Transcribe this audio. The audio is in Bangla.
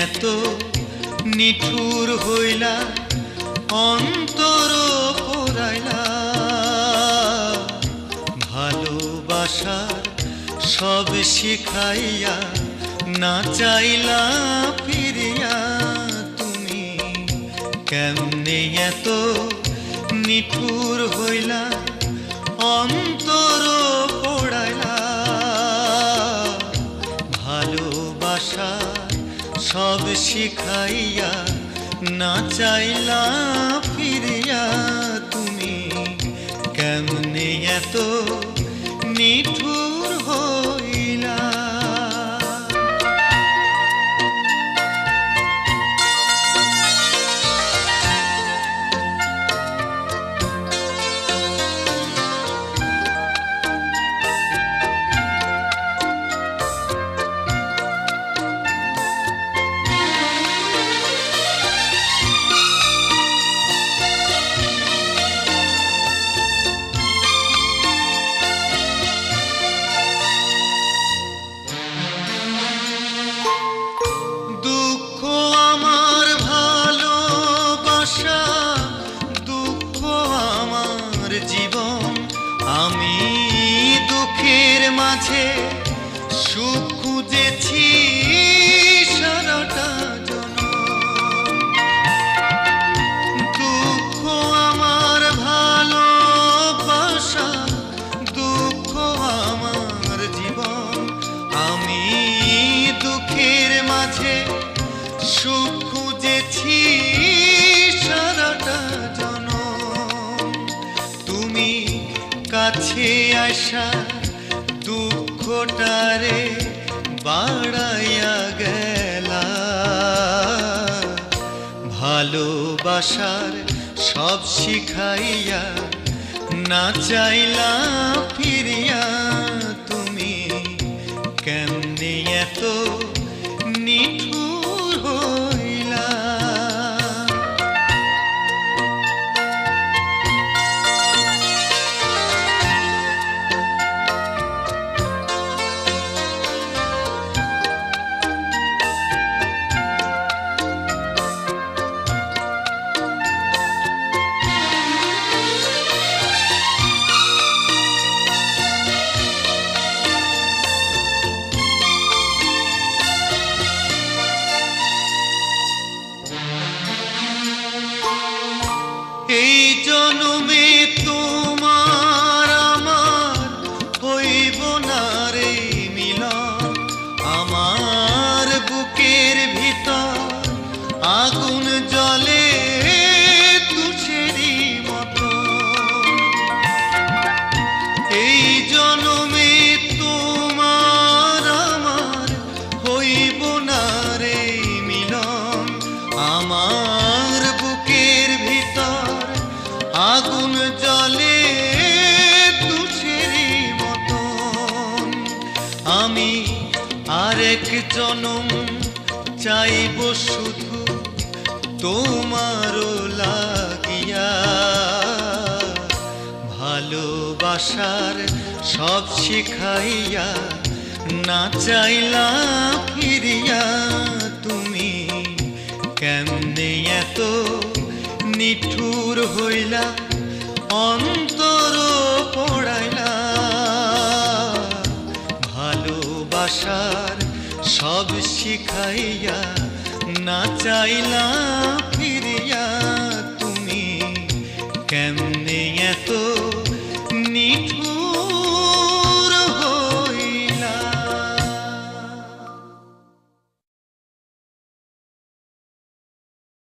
এত নিঠুর হইলা অন্তর পোড়াইলা ভালোবাসার সব শিখাইয়া না চাইলা ফিরিয়া তুমি কেমনে এত নিঠুর হইলা অন্তর পোড়াইলা ভালোবাসার সব শিখাইয়া না চাইলা ফিরিয়া তুমি কেমনে এত নিঠুর হইলা। জীবন আমি দুঃখের মাঝে সুখ খুঁজেছি সারাটা জনম। দুঃখ আমার ভালোবাসা, দুঃখ আমার জীবন আমি দুঃখের মাঝে সুখ খুঁজেছি সারাটা কাছে আসা দুঃখটারে বাড়াইয়া গেলা ভালোবাসার সব শিখাইয়া না চাইলা ফিরিয়া তুমি কেমনে এত নিঠুর হইলা। এই জনমে তোমার আমার হইব না রে মিলন, আমার বুকের ভিতর আগুন জ্বলে তুষেরই মতো। এই জনমে তোমার আমার হইব না রে মিলন, আমার বুকের ভিতর আগুন জ্বলে তুষেরই মতন। আমি আরেক জনম চাইব শুধু তোমারও লাগিয়া ভালোবাসার সব শিখাইয়া না চাইলা ফিরিয়া তুমি কেমনে এত নিঠুর হইলা অন্তর পোড়াইলা ভালোবাসার সব শিখাইয়া না চাইলা ফিরিয়া তুমি কেমনে এত